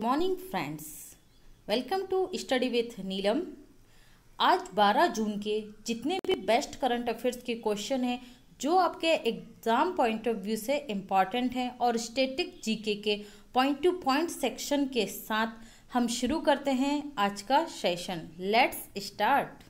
Morning friends, welcome to study with Neelam. आज 12 जून के जितने भी बेस्ट करंट अफेयर्स के क्वेश्चन हैं जो आपके एग्ज़ाम पॉइंट ऑफ व्यू से इम्पॉर्टेंट हैं और स्टैटिक जीके के पॉइंट टू पॉइंट सेक्शन के साथ हम शुरू करते हैं आज का सेशन। Let's start.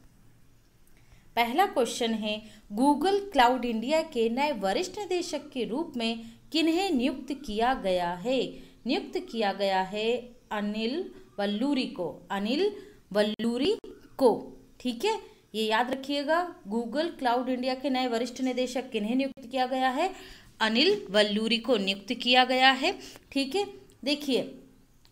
पहला क्वेश्चन है, गूगल क्लाउड इंडिया के नए वरिष्ठ निदेशक के रूप में किन्हें नियुक्त किया गया है? नियुक्त किया गया है अनिल वल्लूरी को। अनिल वल्लूरी को, ठीक है, ये याद रखिएगा। गूगल क्लाउड इंडिया के नए वरिष्ठ निदेशक किन्हें नियुक्त किया गया है? अनिल वल्लूरी को नियुक्त किया गया है, ठीक है। देखिए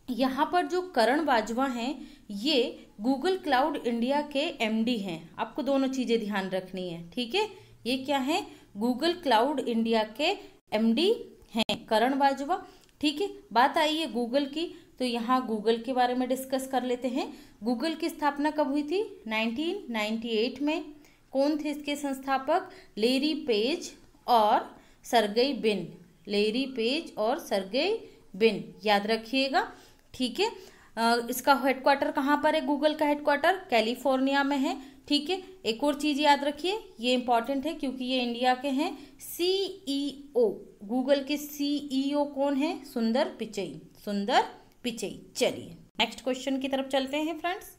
यहाँ पर जो करण बाजवा हैं ये गूगल क्लाउड इंडिया के एमडी हैं। आपको दोनों चीज़ें ध्यान रखनी है, ठीक है। ये क्या है? गूगल क्लाउड इंडिया के एमडी हैं करण बाजवा, ठीक है। बात आई है गूगल की, तो यहाँ गूगल के बारे में डिस्कस कर लेते हैं। गूगल की स्थापना कब हुई थी? 1998 में। कौन थे इसके संस्थापक? लेरी पेज और सर्गेई ब्रिन। लेरी पेज और सर्गेई ब्रिन, याद रखिएगा, ठीक है। इसका हेडक्वार्टर कहाँ पर है? गूगल का हेडक्वार्टर कैलिफोर्निया में है, ठीक है। एक और चीज़ याद रखिए, ये इंपॉर्टेंट है क्योंकि ये इंडिया के हैं। सीईओ, गूगल के सीईओ कौन है? सुंदर पिचई। सुंदर पिचई। चलिए नेक्स्ट क्वेश्चन की तरफ चलते हैं फ्रेंड्स।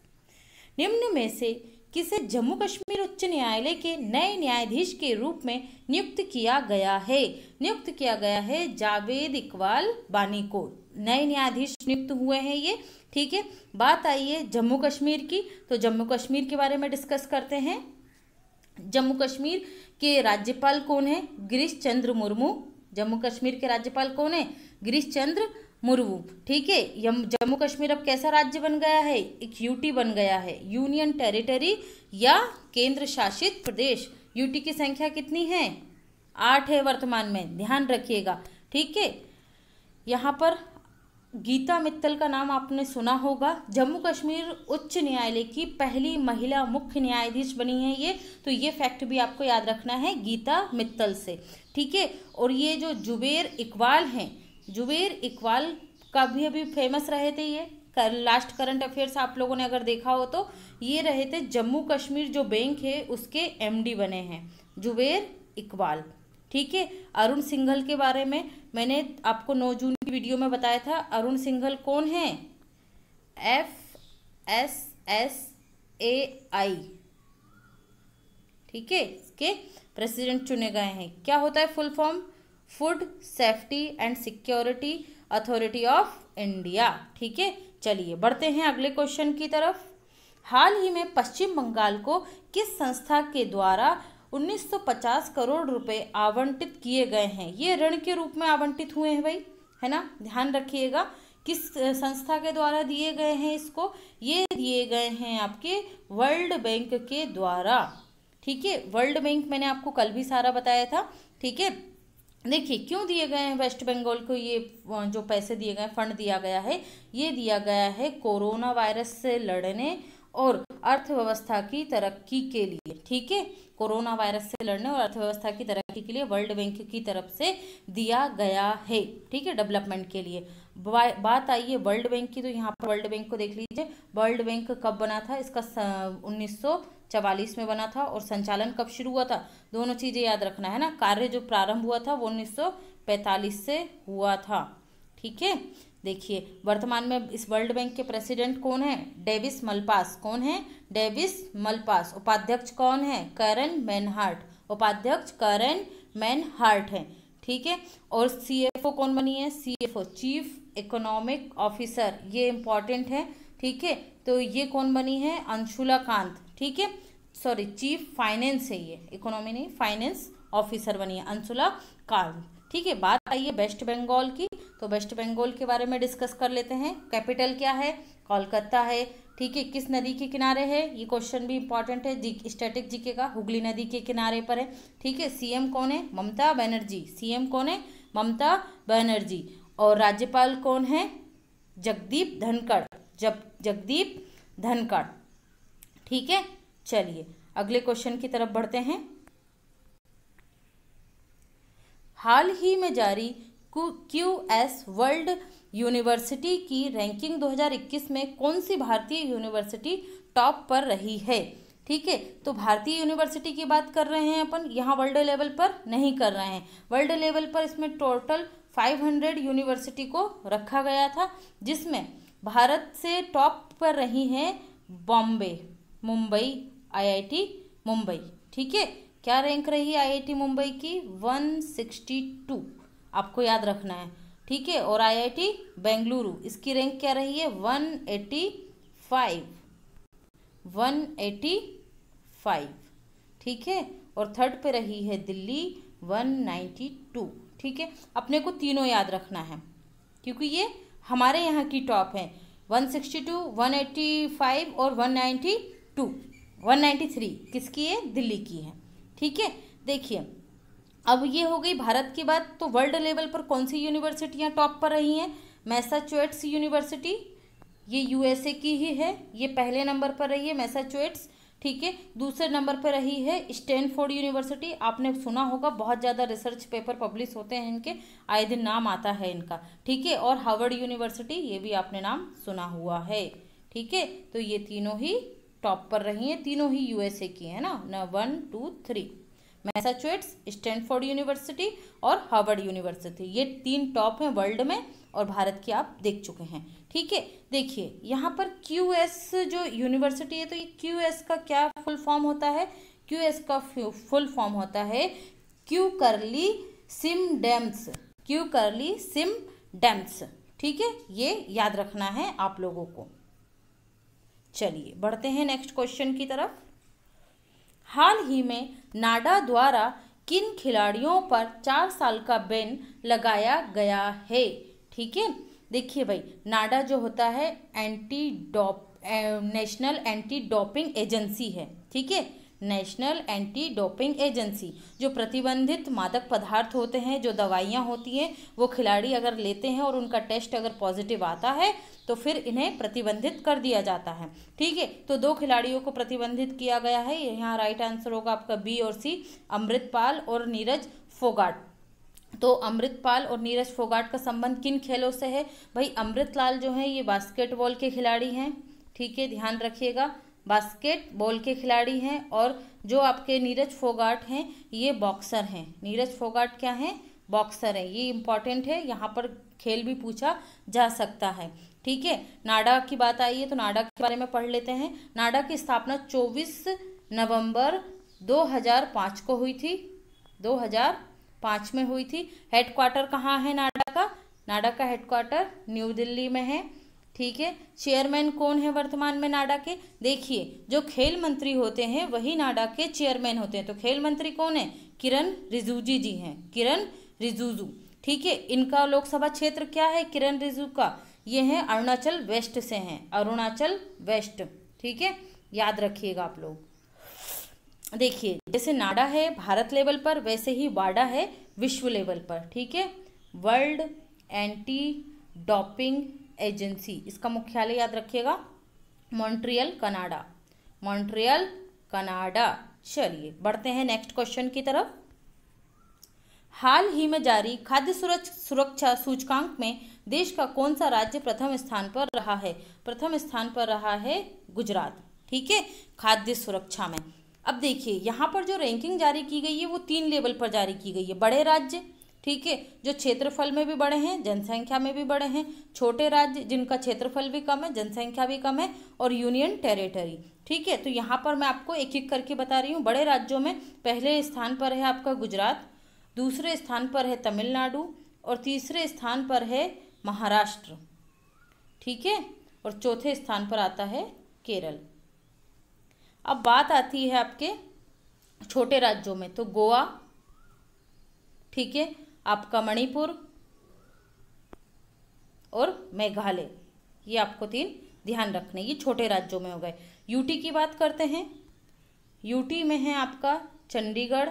निम्न में से किसे जम्मू कश्मीर उच्च न्यायालय के नए न्यायाधीश के रूप में नियुक्त किया गया है? नियुक्त किया गया है जावेद इकबाल बानी को। नए न्यायाधीश नियुक्त हुए हैं ये, ठीक है। बात आई है जम्मू कश्मीर की, तो जम्मू कश्मीर के बारे में डिस्कस करते हैं। जम्मू कश्मीर के राज्यपाल कौन है? गिरीश चंद्र मुर्मू। जम्मू कश्मीर के राज्यपाल कौन है? गिरीश चंद्र मुर्मू, ठीक है। जम्मू कश्मीर अब कैसा राज्य बन गया है? एक यूटी बन गया है, यूनियन टेरिटरी या केंद्र शासित प्रदेश। यूटी की संख्या कितनी है? 8 है वर्तमान में, ध्यान रखिएगा, ठीक है। यहाँ पर गीता मित्तल का नाम आपने सुना होगा। जम्मू कश्मीर उच्च न्यायालय की पहली महिला मुख्य न्यायाधीश बनी है ये, तो ये फैक्ट भी आपको याद रखना है गीता मित्तल से, ठीक है। और ये जो जुबेर इकबाल हैं, जुबेर इकबाल का भी अभी फेमस रहे थे ये। लास्ट करंट अफेयर्स आप लोगों ने अगर देखा हो तो ये रहे थे जम्मू कश्मीर जो बैंक है उसके एमडी बने हैं जुबेर इकबाल, ठीक है। अरुण सिंघल के बारे में मैंने आपको 9 जून की वीडियो में बताया था। अरुण सिंघल कौन है? FSSAI, ठीक है, इसके प्रेसिडेंट चुने गए हैं। क्या होता है full form? Food safety and security authority of India, ठीक है। चलिए बढ़ते हैं अगले क्वेश्चन की तरफ। हाल ही में पश्चिम बंगाल को किस संस्था के द्वारा 1950 करोड़ रुपए आवंटित किए गए हैं? ये ऋण के रूप में आवंटित हुए हैं भाई, है ना, ध्यान रखिएगा। किस संस्था के द्वारा दिए गए हैं इसको? ये दिए गए हैं आपके वर्ल्ड बैंक के द्वारा, ठीक है। वर्ल्ड बैंक मैंने आपको कल भी सारा बताया था, ठीक है। देखिए क्यों दिए गए हैं वेस्ट बंगाल को ये जो पैसे दिए गए, फंड दिया गया है, ये दिया गया है कोरोना वायरस से लड़ने और अर्थव्यवस्था की तरक्की के लिए, ठीक है। कोरोना वायरस से लड़ने और अर्थव्यवस्था की तरक्की के लिए वर्ल्ड बैंक की तरफ से दिया गया है, ठीक है, डेवलपमेंट के लिए। बात आई है वर्ल्ड बैंक की, तो यहाँ पर वर्ल्ड बैंक को देख लीजिए। वर्ल्ड बैंक कब बना था? इसका 1944 में बना था। और संचालन कब शुरू हुआ था? दोनों चीज़ें याद रखना है ना। कार्य जो प्रारंभ हुआ था वो 1945 से हुआ था, ठीक है। देखिए वर्तमान में इस वर्ल्ड बैंक के प्रेसिडेंट कौन है? Davis Malpass. कौन है? Davis Malpass. उपाध्यक्ष कौन है? कैरन मैनहार्ट। उपाध्यक्ष कैरन मैनहार्ट है, ठीक है। और सीएफओ कौन बनी है? सीएफओ चीफ इकोनॉमिक ऑफिसर, ये इंपॉर्टेंट है, ठीक है। तो ये कौन बनी है? अंशुला कांत, ठीक है। सॉरी, चीफ फाइनेंस है ये, इकोनॉमी नहीं, फाइनेंस ऑफिसर बनी है अंशुला कांत, ठीक है। बात आई है वेस्ट बंगाल की, तो वेस्ट बंगाल के बारे में डिस्कस कर लेते हैं। कैपिटल क्या है? कोलकाता है, ठीक है। किस नदी के किनारे है? ये क्वेश्चन भी इंपॉर्टेंट है स्टैटिक जीके का। हुगली नदी के किनारे पर है, ठीक है। सीएम कौन है? ममता बनर्जी। सीएम कौन है? ममता बनर्जी। और राज्यपाल कौन है? जगदीप धनखड़। जगदीप धनखड़, ठीक है। चलिए अगले क्वेश्चन की तरफ बढ़ते हैं। हाल ही में जारी QS वर्ल्ड यूनिवर्सिटी की रैंकिंग 2021 में कौन सी भारतीय यूनिवर्सिटी टॉप पर रही है? ठीक है, तो भारतीय यूनिवर्सिटी की बात कर रहे हैं अपन, यहाँ वर्ल्ड लेवल पर नहीं कर रहे हैं। वर्ल्ड लेवल पर इसमें टोटल 500 यूनिवर्सिटी को रखा गया था, जिसमें भारत से टॉप पर रही हैं बॉम्बे, मुंबई, IIT मुंबई। ठीक है, क्या रैंक रही है IIT मुंबई की? 162, आपको याद रखना है। ठीक है, और IIT बेंगलुरु, इसकी रैंक क्या रही है? 185। ठीक है, और थर्ड पे रही है दिल्ली 192। ठीक है, अपने को तीनों याद रखना है क्योंकि ये हमारे यहाँ की टॉप है। 162, 185 और 192, 193 किसकी है? दिल्ली की है। ठीक है, देखिए अब ये हो गई भारत की बात। तो वर्ल्ड लेवल पर कौन सी यूनिवर्सिटियाँ टॉप पर रही हैं? मैसाचुसेट्स यूनिवर्सिटी, ये USA की ही है, ये पहले नंबर पर रही है मैसाचुसेट्स। ठीक है, दूसरे नंबर पर रही है स्टैनफोर्ड यूनिवर्सिटी, आपने सुना होगा, बहुत ज़्यादा रिसर्च पेपर पब्लिश होते हैं इनके, आए दिन नाम आता है इनका। ठीक है, और हार्वर्ड यूनिवर्सिटी, ये भी आपने नाम सुना हुआ है। ठीक है, तो ये तीनों ही टॉप पर रही हैं, तीनों ही USA की है ना, 1, 2, 3, मैसाचुसेट्स, स्टैनफोर्ड यूनिवर्सिटी और हार्वर्ड यूनिवर्सिटी, ये 3 टॉप हैं वर्ल्ड में, और भारत की आप देख चुके हैं। ठीक है, देखिए यहाँ पर QS जो यूनिवर्सिटी है, तो ये QS का क्या फुल फॉर्म होता है? QS का फुल फॉर्म होता है क्यू करली सिम डेम्स। ठीक है, ये याद रखना है आप लोगों को। चलिए बढ़ते हैं नेक्स्ट क्वेश्चन की तरफ। हाल ही में नाडा द्वारा किन खिलाड़ियों पर 4 साल का बैन लगाया गया है? ठीक है, देखिए भाई, नाडा जो होता है नेशनल एंटी डोपिंग एजेंसी है। ठीक है, नेशनल एंटी डोपिंग एजेंसी, जो प्रतिबंधित मादक पदार्थ होते हैं, जो दवाइयाँ होती हैं, वो खिलाड़ी अगर लेते हैं और उनका टेस्ट अगर पॉजिटिव आता है तो फिर इन्हें प्रतिबंधित कर दिया जाता है। ठीक है, तो 2 खिलाड़ियों को प्रतिबंधित किया गया है। यहाँ राइट आंसर होगा आपका B और C, अमृतपाल और नीरज फोगाट। तो अमृतपाल और नीरज फोगाट का संबंध किन खेलों से है? भाई अमृतलाल जो है ये बास्केटबॉल के खिलाड़ी हैं। ठीक है, ध्यान रखिएगा, बास्केटबॉल के खिलाड़ी हैं। और जो आपके नीरज फोगाट हैं ये बॉक्सर हैं। नीरज फोगाट क्या हैं? बॉक्सर हैं। ये इंपॉर्टेंट है, यहाँ पर खेल भी पूछा जा सकता है। ठीक है, नाडा की बात आई है तो नाडा के बारे में पढ़ लेते हैं। नाडा की स्थापना 24 नवंबर 2005 को हुई थी, 2005 में हुई थी। हेडक्वार्टर कहाँ है नाडा का? नाडा का हेडक्वार्टर न्यू दिल्ली में है। ठीक है, चेयरमैन कौन है वर्तमान में नाडा के? देखिए, जो खेल मंत्री होते हैं वही नाडा के चेयरमैन होते हैं। तो खेल मंत्री कौन है? किरण रिजिजू जी हैं, किरण रिजिजू। ठीक है, इनका लोकसभा क्षेत्र क्या है किरण रिजिजू का? ये है अरुणाचल वेस्ट से हैं, अरुणाचल वेस्ट। ठीक है, याद रखिएगा आप लोग। देखिए, जैसे नाडा है भारत लेवल पर, वैसे ही वाडा है विश्व लेवल पर। ठीक है, वर्ल्ड एंटी डोपिंग एजेंसी, इसका मुख्यालय याद रखिएगा मॉन्ट्रियल कनाडा, मॉन्ट्रियल कनाडा। चलिए बढ़ते हैं नेक्स्ट क्वेश्चन की तरफ। हाल ही में जारी खाद्य सुरक्षा सूचकांक में देश का कौन सा राज्य प्रथम स्थान पर रहा है? प्रथम स्थान पर रहा है गुजरात। ठीक है, खाद्य सुरक्षा में। अब देखिए, यहाँ पर जो रैंकिंग जारी की गई है वो 3 लेवल पर जारी की गई है। बड़े राज्य, ठीक है, जो क्षेत्रफल में भी बड़े हैं, जनसंख्या में भी बड़े हैं। छोटे राज्य जिनका क्षेत्रफल भी कम है, जनसंख्या भी कम है। और यूनियन टेरिटरी। ठीक है, तो यहाँ पर मैं आपको एक एक करके बता रही हूँ। बड़े राज्यों में पहले स्थान पर है आपका गुजरात, दूसरे स्थान पर है तमिलनाडु, और तीसरे स्थान पर है महाराष्ट्र। ठीक है, और चौथे स्थान पर आता है केरल। अब बात आती है आपके छोटे राज्यों में, तो गोवा, ठीक है, आपका मणिपुर और मेघालय, ये आपको 3 ध्यान रखने, ये छोटे राज्यों में हो गए। यूटी की बात करते हैं। यूटी में है आपका चंडीगढ़,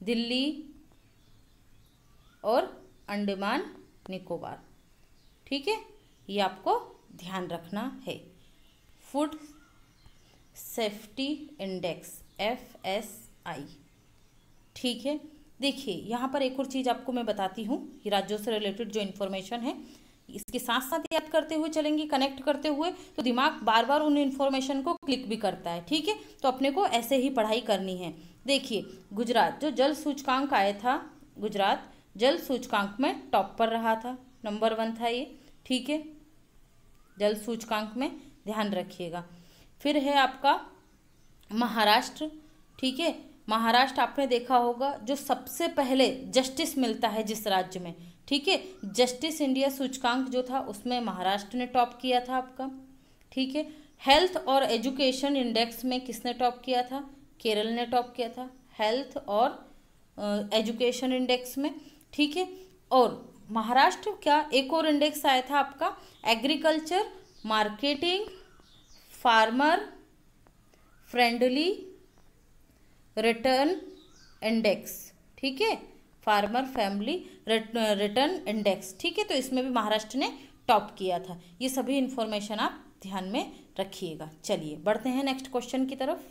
दिल्ली और अंडमान निकोबार। ठीक है, ये आपको ध्यान रखना है। फूड सेफ्टी इंडेक्स FSI, ठीक है, देखिए यहाँ पर एक और चीज़ आपको मैं बताती हूँ, ये राज्यों से रिलेटेड जो इन्फॉर्मेशन है इसके साथ साथ याद करते हुए चलेंगे, कनेक्ट करते हुए, तो दिमाग बार बार उन इन्फॉर्मेशन को क्लिक भी करता है। ठीक है, तो अपने को ऐसे ही पढ़ाई करनी है। देखिए गुजरात जो जल सूचकांक आया था, गुजरात जल सूचकांक में टॉप पर रहा था, नंबर 1 था ये। ठीक है, जल सूचकांक में ध्यान रखिएगा। फिर है आपका महाराष्ट्र। ठीक है, महाराष्ट्र आपने देखा होगा जो सबसे पहले जस्टिस मिलता है जिस राज्य में, ठीक है, जस्टिस इंडिया सूचकांक जो था उसमें महाराष्ट्र ने टॉप किया था आपका। ठीक है, हेल्थ और एजुकेशन इंडेक्स में किसने टॉप किया था? केरल ने टॉप किया था हेल्थ और एजुकेशन इंडेक्स में। ठीक है, और महाराष्ट्र क्या एक और इंडेक्स आया था आपका, agriculture marketing farmer friendly return index. ठीक है, फार्मर फैमिली रिटर्न इंडेक्स। ठीक है, तो इसमें भी महाराष्ट्र ने टॉप किया था। ये सभी इंफॉर्मेशन आप ध्यान में रखिएगा। चलिए बढ़ते हैं नेक्स्ट क्वेश्चन की तरफ।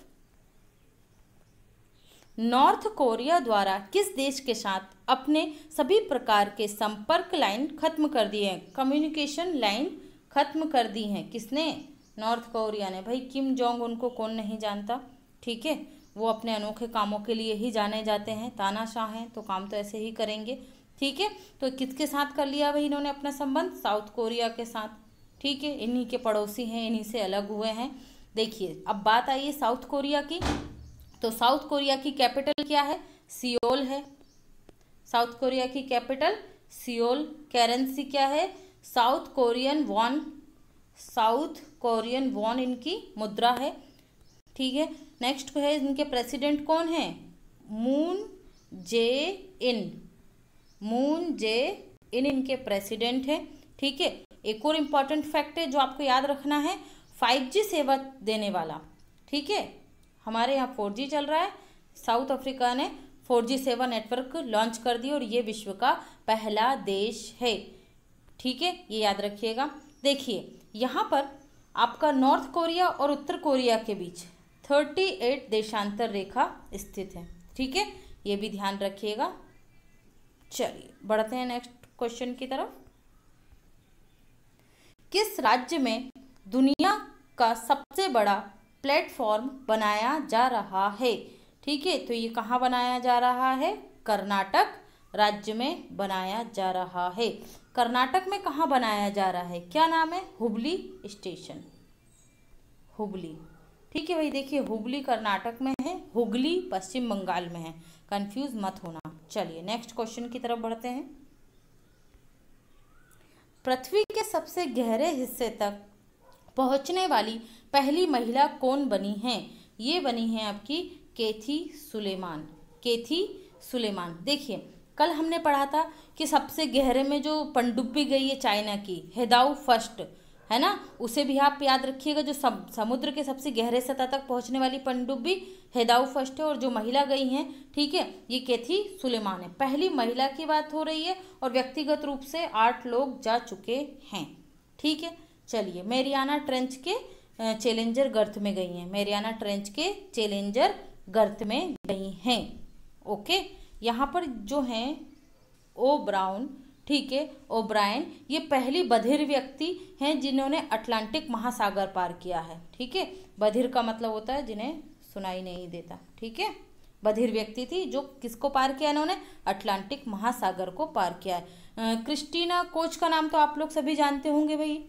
नॉर्थ कोरिया द्वारा किस देश के साथ अपने सभी प्रकार के संपर्क लाइन खत्म कर दिए हैं? कम्युनिकेशन लाइन खत्म कर दी हैं किसने? नॉर्थ कोरिया ने। भाई किम जोंग उनको कौन नहीं जानता। ठीक है, वो अपने अनोखे कामों के लिए ही जाने जाते हैं, तानाशाह हैं तो काम तो ऐसे ही करेंगे। ठीक है, तो किसके साथ कर लिया भाई इन्होंने अपना संबंध? साउथ कोरिया के साथ। ठीक है, इन्हीं के पड़ोसी हैं, इन्हीं से अलग हुए हैं। देखिए अब बात आई है साउथ कोरिया की, तो साउथ कोरिया की कैपिटल क्या है? सियोल है। साउथ कोरिया की कैपिटल सियोल। करेंसी क्या है? South Korean von. South Korean von इनकी मुद्रा है। ठीक है, नेक्स्ट है इनके प्रेसिडेंट कौन है? मून जे इन। मून जे इन इनके प्रेसिडेंट हैं। ठीक है, एक और इम्पॉर्टेंट फैक्ट है जो आपको याद रखना है, 5G सेवा देने वाला। ठीक है, हमारे यहाँ 4G चल रहा है, साउथ अफ्रीका ने 4G सेवा नेटवर्क लॉन्च कर दी और ये विश्व का पहला देश है। ठीक है, ये याद रखिएगा। देखिए यहाँ पर आपका नॉर्थ कोरिया और उत्तर कोरिया के बीच 38 देशांतर रेखा स्थित है। ठीक है, ये भी ध्यान रखिएगा। चलिए बढ़ते हैं नेक्स्ट क्वेश्चन की तरफ। किस राज्य में दुनिया का सबसे बड़ा प्लेटफॉर्म बनाया जा रहा है? ठीक है, तो ये कहाँ बनाया जा रहा है? कर्नाटक राज्य में बनाया जा रहा है। कर्नाटक में कहाँ बनाया जा रहा है? क्या नाम है? हुबली स्टेशन। हुबली। ठीक है भाई, देखिए हुबली कर्नाटक में है, हुगली पश्चिम बंगाल में है, कंफ्यूज मत होना। चलिए नेक्स्ट क्वेश्चन की तरफ बढ़ते हैं। पृथ्वी के सबसे गहरे हिस्से तक पहुंचने वाली पहली महिला कौन बनी है? ये बनी है आपकी केथी सुलेमान। केथी सुलेमान। देखिए कल हमने पढ़ा था कि सबसे गहरे में जो पनडुब्बी गई है चाइना की, हेदाऊ फर्स्ट, है ना, उसे भी आप याद रखिएगा। जो समुद्र के सबसे गहरे सतह तक पहुंचने वाली पनडुब्बी हेदाऊ फर्स्ट है, और जो महिला गई हैं, ठीक है, ये केथी सुलेमान है। पहली महिला की बात हो रही है और व्यक्तिगत रूप से 8 लोग जा चुके हैं। ठीक है, चलिए मेरियाना ट्रेंच के चैलेंजर गर्त में गई हैं। मेरियाना ट्रेंच के चैलेंजर गर्त में गई हैं। ओके, यहाँ पर जो हैं ओ ब्राउन, ठीक है, ओब्रायन, ये पहली बधिर व्यक्ति हैं जिन्होंने अटलांटिक महासागर पार किया है। ठीक है, बधिर का मतलब होता है जिन्हें सुनाई नहीं देता। ठीक है, बधिर व्यक्ति थी जो किसको पार किया इन्होंने? अटलांटिक महासागर को पार किया है। क्रिस्टीना कोच का नाम तो आप लोग सभी जानते होंगे भाई,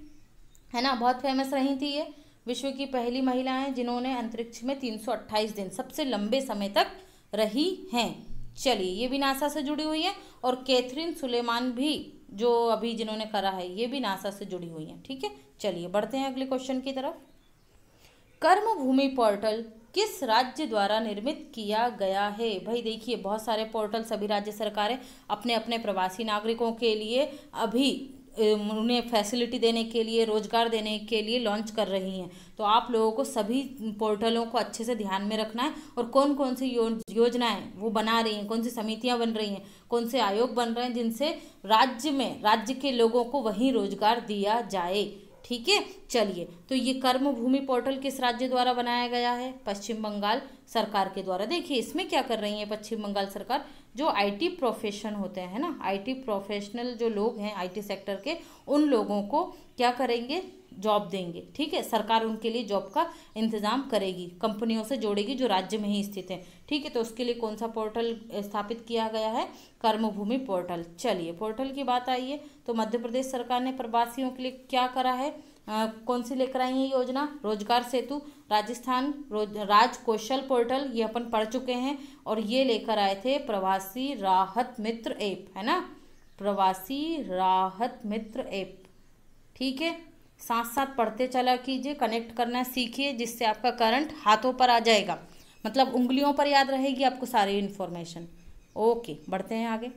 है ना, बहुत फेमस रही थी ये। विश्व की पहली महिला हैं जिन्होंने अंतरिक्ष में 328 दिन सबसे लंबे समय तक रही हैं। चलिए ये भी नासा से जुड़ी हुई है, और कैथरीन सुलेमान भी जो अभी जिन्होंने करा है ये भी नासा से जुड़ी हुई हैं। ठीक है, चलिए बढ़ते हैं अगले क्वेश्चन की तरफ। कर्मभूमि पोर्टल किस राज्य द्वारा निर्मित किया गया है? भाई देखिए बहुत सारे पोर्टल सभी राज्य सरकारें अपने अपने प्रवासी नागरिकों के लिए अभी उन्हें फैसिलिटी देने के लिए, रोजगार देने के लिए लॉन्च कर रही हैं। तो आप लोगों को सभी पोर्टलों को अच्छे से ध्यान में रखना है, और कौन कौन सी योजनाएं वो बना रही हैं, कौन सी समितियां बन रही हैं, कौन से आयोग बन रहे हैं जिनसे राज्य के लोगों को वहीं रोजगार दिया जाए। ठीक है। चलिए, तो ये कर्म भूमि पोर्टल किस राज्य द्वारा बनाया गया है? पश्चिम बंगाल सरकार के द्वारा। देखिए इसमें क्या कर रही है पश्चिम बंगाल सरकार, जो आईटी प्रोफेशन होते हैं ना, आईटी प्रोफेशनल जो लोग हैं आईटी सेक्टर के, उन लोगों को क्या करेंगे? जॉब देंगे। ठीक है, सरकार उनके लिए जॉब का इंतजाम करेगी, कंपनियों से जोड़ेगी जो राज्य में ही स्थित है। ठीक है, तो उसके लिए कौन सा पोर्टल स्थापित किया गया है? कर्मभूमि पोर्टल। चलिए, पोर्टल की बात आई है तो मध्य प्रदेश सरकार ने प्रवासियों के लिए क्या करा है? कौन सी लेकर आई है योजना? रोजगार सेतु। राजस्थान राज कौशल पोर्टल, ये अपन पढ़ चुके हैं। और ये लेकर आए थे प्रवासी राहत मित्र ऐप, है ना, प्रवासी राहत मित्र ऐप। ठीक है, साथ साथ पढ़ते चला कीजिए, कनेक्ट करना सीखिए, जिससे आपका करंट हाथों पर आ जाएगा, मतलब उंगलियों पर याद रहेगी आपको सारी इन्फॉर्मेशन। ओके, बढ़ते हैं आगे।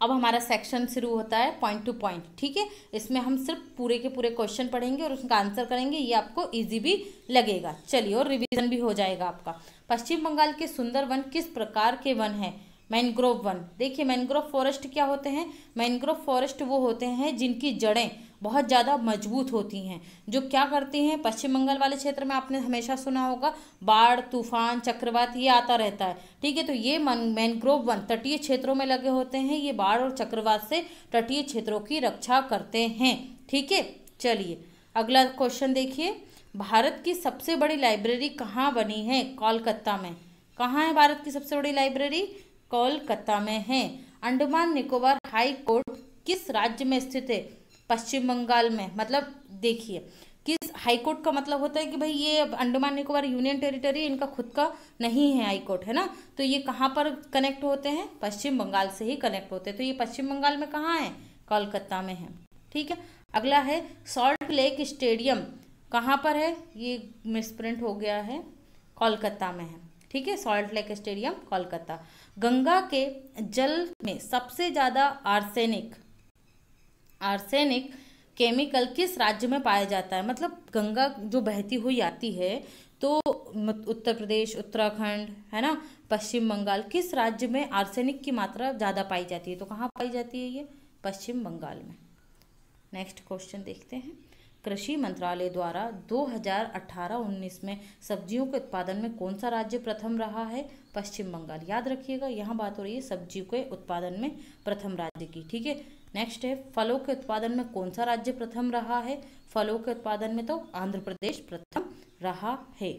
अब हमारा सेक्शन शुरू होता है पॉइंट टू पॉइंट। ठीक है, इसमें हम सिर्फ पूरे के पूरे क्वेश्चन पढ़ेंगे और उसका आंसर करेंगे, ये आपको इजी भी लगेगा। चलिए, और रिवीजन भी हो जाएगा आपका। पश्चिम बंगाल के सुंदर वन किस प्रकार के वन है? Mangrove one. देखिए, मैनग्रोव फॉरेस्ट क्या होते हैं? मैनग्रोव फॉरेस्ट वो होते हैं जिनकी जड़ें बहुत ज़्यादा मजबूत होती हैं, जो क्या करती हैं? पश्चिम बंगाल वाले क्षेत्र में आपने हमेशा सुना होगा बाढ़, तूफान, चक्रवात ये आता रहता है। ठीक है, तो ये मैनग्रोव वन तटीय क्षेत्रों में लगे होते हैं, ये बाढ़ और चक्रवात से तटीय क्षेत्रों की रक्षा करते हैं। ठीक है, चलिए अगला क्वेश्चन देखिए। भारत की सबसे बड़ी लाइब्रेरी कहाँ बनी है? कोलकाता में। कहाँ है भारत की सबसे बड़ी लाइब्रेरी? कोलकाता में है। अंडमान निकोबार हाई कोर्ट किस राज्य में स्थित है? पश्चिम बंगाल में। मतलब देखिए, किस हाई कोर्ट का मतलब होता है कि भाई ये अंडमान निकोबार यूनियन टेरिटरी, इनका खुद का नहीं है हाई कोर्ट, है ना, तो ये कहाँ पर कनेक्ट होते हैं? पश्चिम बंगाल से ही कनेक्ट होते हैं। तो ये पश्चिम बंगाल में कहाँ है? कोलकाता में है। ठीक है, अगला है सॉल्ट लेक स्टेडियम कहाँ पर है? ये मिसप्रिंट हो गया है, कोलकाता में है। ठीक है, salt lake stadium Kolkata. Ganga के जल में सबसे ज्यादा आर्सेनिक केमिकल किस राज्य में पाया जाता है? मतलब गंगा जो बहती हुई आती है तो उत्तर प्रदेश, उत्तराखंड, है ना, पश्चिम बंगाल, किस राज्य में आर्सेनिक की मात्रा ज़्यादा पाई जाती है? तो कहाँ पाई जाती है ये? पश्चिम बंगाल में। नेक्स्ट क्वेश्चन देखते हैं। कृषि मंत्रालय द्वारा 2018-19 में सब्जियों के उत्पादन में कौन सा राज्य प्रथम रहा है? पश्चिम बंगाल। याद रखिएगा, यहाँ बात हो रही है सब्जियों के उत्पादन में प्रथम राज्य की। ठीक है, नेक्स्ट है फलों के उत्पादन में कौन सा राज्य प्रथम रहा है? फलों के उत्पादन में तो आंध्र प्रदेश प्रथम रहा है।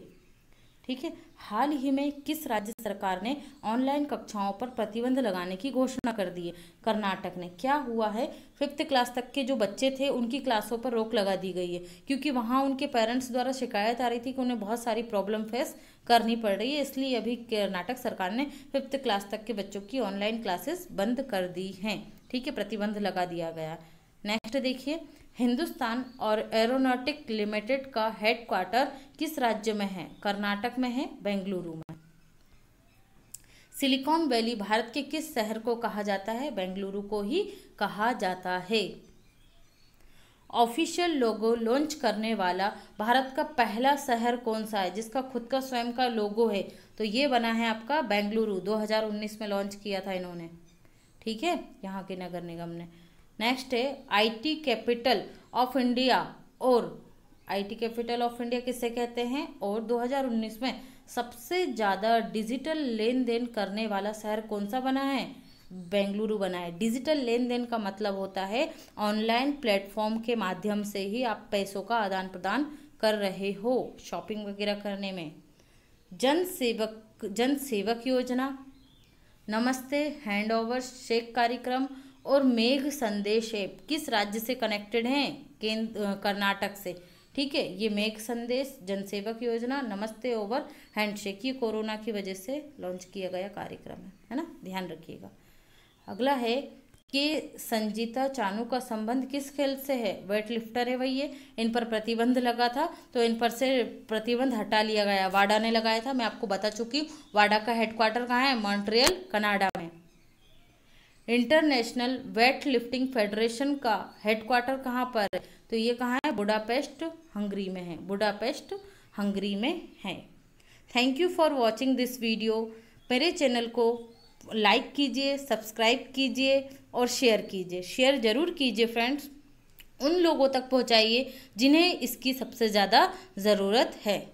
ठीक है, हाल ही में किस राज्य सरकार ने ऑनलाइन कक्षाओं पर प्रतिबंध लगाने की घोषणा कर दी है? कर्नाटक ने। क्या हुआ है? 5th क्लास तक के जो बच्चे थे उनकी क्लासों पर रोक लगा दी गई है, क्योंकि वहाँ उनके पेरेंट्स द्वारा शिकायत आ रही थी कि उन्हें बहुत सारी प्रॉब्लम फेस करनी पड़ रही है, इसलिए अभी कर्नाटक सरकार ने 5th क्लास तक के बच्चों की ऑनलाइन क्लासेस बंद कर दी हैं। ठीक है, प्रतिबंध लगा दिया गया। नेक्स्ट देखिए, हिंदुस्तान और एरोनॉटिक लिमिटेड का हेडक्वार्टर किस राज्य में है? कर्नाटक में है, बेंगलुरु में। सिलिकॉन वैली भारत के किस शहर को कहा जाता है? बेंगलुरु को ही कहा जाता है। ऑफिशियल लोगो लॉन्च करने वाला भारत का पहला शहर कौन सा है जिसका खुद का स्वयं का लोगो है? तो ये बना है आपका बेंगलुरु। 2019 में लॉन्च किया था इन्होंने। ठीक है, यहाँ के नगर निगम ने। नेक्स्ट है आईटी कैपिटल ऑफ इंडिया, और आईटी कैपिटल ऑफ इंडिया किसे कहते हैं? और 2019 में सबसे ज़्यादा डिजिटल लेन देन करने वाला शहर कौन सा बना है? बेंगलुरु बना है। डिजिटल लेन देन का मतलब होता है ऑनलाइन प्लेटफॉर्म के माध्यम से ही आप पैसों का आदान प्रदान कर रहे हो शॉपिंग वगैरह करने में। जन सेवक योजना, नमस्ते हैंड ओवर शेक कार्यक्रम और मेघ संदेश ऐप किस राज्य से कनेक्टेड हैं? कर्नाटक से। ठीक है, ये मेघ संदेश, जनसेवक योजना, नमस्ते ओवर हैंडशेक, ये कोरोना की वजह से लॉन्च किया गया कार्यक्रम है ना, ध्यान रखिएगा। अगला है कि संजीता चानू का संबंध किस खेल से है? वेट लिफ्टर है भैया। इन पर प्रतिबंध लगा था तो इन पर से प्रतिबंध हटा लिया गया। वाडा ने लगाया था, मैं आपको बता चुकी हूँ। वाडा का हेडक्वार्टर कहाँ है? मॉन्ट्रियल, कनाडा में। इंटरनेशनल वेट लिफ्टिंग फेडरेशन का हेडक्वार्टर कहाँ पर है? तो ये कहाँ है? बुडापेस्ट, हंगरी में है। बुडापेस्ट, हंगरी में है। Thank you for watching this video. मेरे चैनल को लाइक कीजिए, सब्सक्राइब कीजिए और शेयर कीजिए। शेयर ज़रूर कीजिए फ्रेंड्स। उन लोगों तक पहुंचाइए जिन्हें इसकी सबसे ज़्यादा ज़रूरत है।